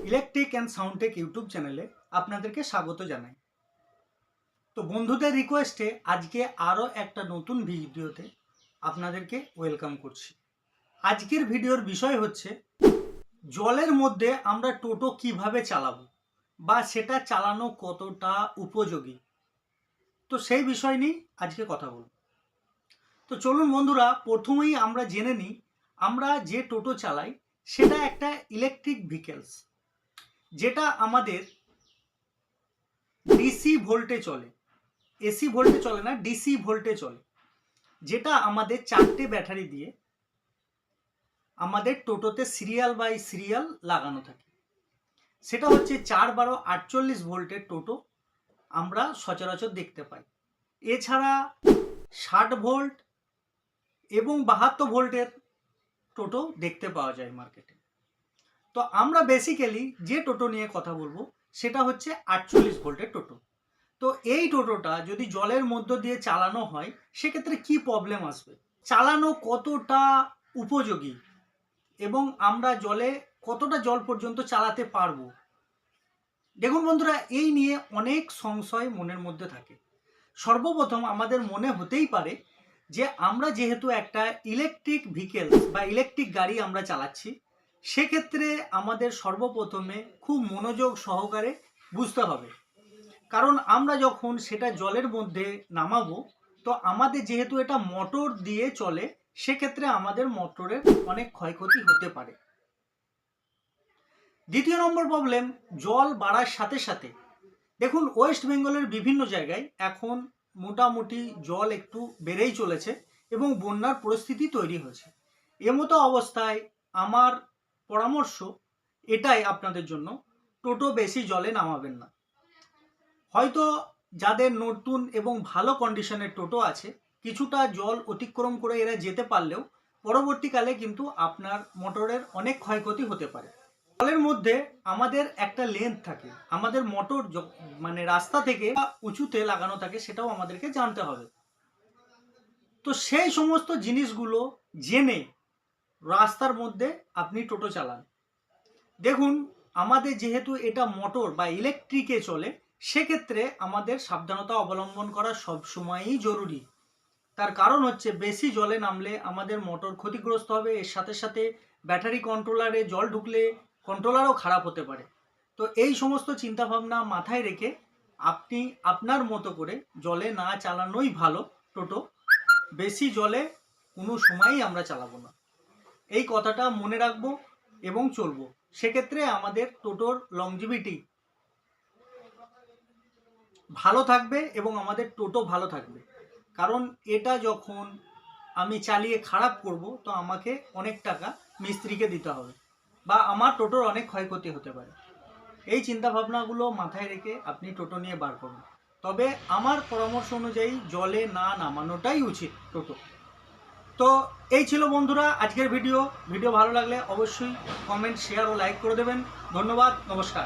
Electric and Soundtech YouTube চ্যানেলে আপনাদেরকে স্বাগত জানাই। তো বন্ধুদের রিকোয়েস্টে আজকে আরও একটা নতুন ভিডিওতে আপনাদেরকে ওয়েলকাম করছি। আজকের ভিডিওর বিষয় হচ্ছে জলের মধ্যে আমরা টোটো কিভাবে চালাবো বা সেটা চালানো কতটা উপযোগী। তো সেই বিষয় নিয়ে আজকে কথা বলব। তো চলুন বন্ধুরা, প্রথমেই আমরা জেনে নিই আমরা যে টোটো চালাই সেটা একটা ইলেকট্রিক ভেহিকেলস, যেটা আমাদের ডিসি ভোল্টে চলে। এসি ভোল্টে চলে না, ডিসি ভোল্টে চলে, যেটা আমাদের 4টে ব্যাটারি দিয়ে আমাদের টোটোতে সিরিয়াল বাই সিরিয়াল লাগানো থাকে। সেটা হচ্ছে 4-12-48 ভোল্টের টোটো আমরা সচরাচর দেখতে পাই। এছাড়া 60 ভোল্ট এবং 72 ভোল্টের টোটো দেখতে পাওয়া যায় মার্কেটে। তো আমরা বেসিক্যালি যে টোটো নিয়ে কথা বলবো সেটা হচ্ছে 48 ভোল্টের টোটো। তো এই টোটোটা যদি জলের মধ্য দিয়ে চালানো হয় সেক্ষেত্রে কি প্রবলেম আসবে, চালানো কতটা উপযোগী এবং আমরা জলে কতটা জল পর্যন্ত চালাতে পারবো। দেখুন বন্ধুরা, এই নিয়ে অনেক সংশয় মনের মধ্যে থাকে। সর্বপ্রথম আমাদের মনে হতেই পারে যে আমরা যেহেতু একটা ইলেকট্রিক ভেহিকেল বা ইলেকট্রিক গাড়ি আমরা চালাচ্ছি, সেক্ষেত্রে আমাদের সর্বপ্রথমে খুব মনোযোগ সহকারে বুঝতে হবে। কারণ আমরা যখন সেটা জলের মধ্যে নামাবো, তো আমাদের যেহেতু এটা মোটর দিয়ে চলে, সেক্ষেত্রে আমাদের মোটরের অনেক ক্ষয়ক্ষতি হতে পারে। দ্বিতীয় নম্বর প্রবলেম, জল বাড়ার সাথে সাথে দেখুন ওয়েস্ট বেঙ্গলের বিভিন্ন জায়গায় এখন মোটামুটি জল একটু বেড়েই চলেছে এবং বন্যার পরিস্থিতি তৈরি হয়েছে। এমতো অবস্থায় আমার পরামর্শ এটাই আপনাদের জন্য, টোটো বেশি জলে নামাবেন না। হয়তো যাদের নতুন এবং ভালো কন্ডিশনের টোটো আছে, কিছুটা জল অতিক্রম করে এরা যেতে পারলেও পরবর্তীকালে কিন্তু আপনার মোটরের অনেক ক্ষয়ক্ষতি হতে পারে। জলের মধ্যে আমাদের একটা লেন্থ থাকে, আমাদের মোটর মানে রাস্তা থেকে উঁচুতে লাগানো থাকে, সেটাও আমাদেরকে জানতে হবে। তো সেই সমস্ত জিনিসগুলো জেনে রাস্তার মধ্যে আপনি টোটো চালান। দেখুন, আমাদের যেহেতু এটা মোটর বা ইলেকট্রিকে চলে, সেক্ষেত্রে আমাদের সাবধানতা অবলম্বন করা সবসময়ই জরুরি। তার কারণ হচ্ছে বেশি জলে নামলে আমাদের মোটর ক্ষতিগ্রস্ত হবে, এর সাথে সাথে ব্যাটারি কন্ট্রোলারে জল ঢুকলে কন্ট্রোলারও খারাপ হতে পারে। তো এই সমস্ত চিন্তাভাবনা মাথায় রেখে আপনি আপনার মতো করে জলে না চালানোই ভালো টোটো। বেশি জলে কোনো সময়ই আমরা চালাবো না, এই কথাটা মনে রাখবো এবং চলবো। সেক্ষেত্রে আমাদের টোটোর লংজিভিটি ভালো থাকবে এবং আমাদের টোটো ভালো থাকবে। কারণ এটা যখন আমি চালিয়ে খারাপ করব, তো আমাকে অনেক টাকা মিস্ত্রিকে দিতে হবে বা আমার টোটোর অনেক ক্ষয়ক্ষতি হতে পারে। এই চিন্তাভাবনাগুলো মাথায় রেখে আপনি টোটো নিয়ে বার করুন। তবে আমার পরামর্শ অনুযায়ী জলে না নামানোটাই উচিত টোটো। তো এই ছিল বন্ধুরা আজকের ভিডিও ভালো লাগলে অবশ্যই কমেন্ট, শেয়ার ও লাইক করে দেবেন। ধন্যবাদ, নমস্কার।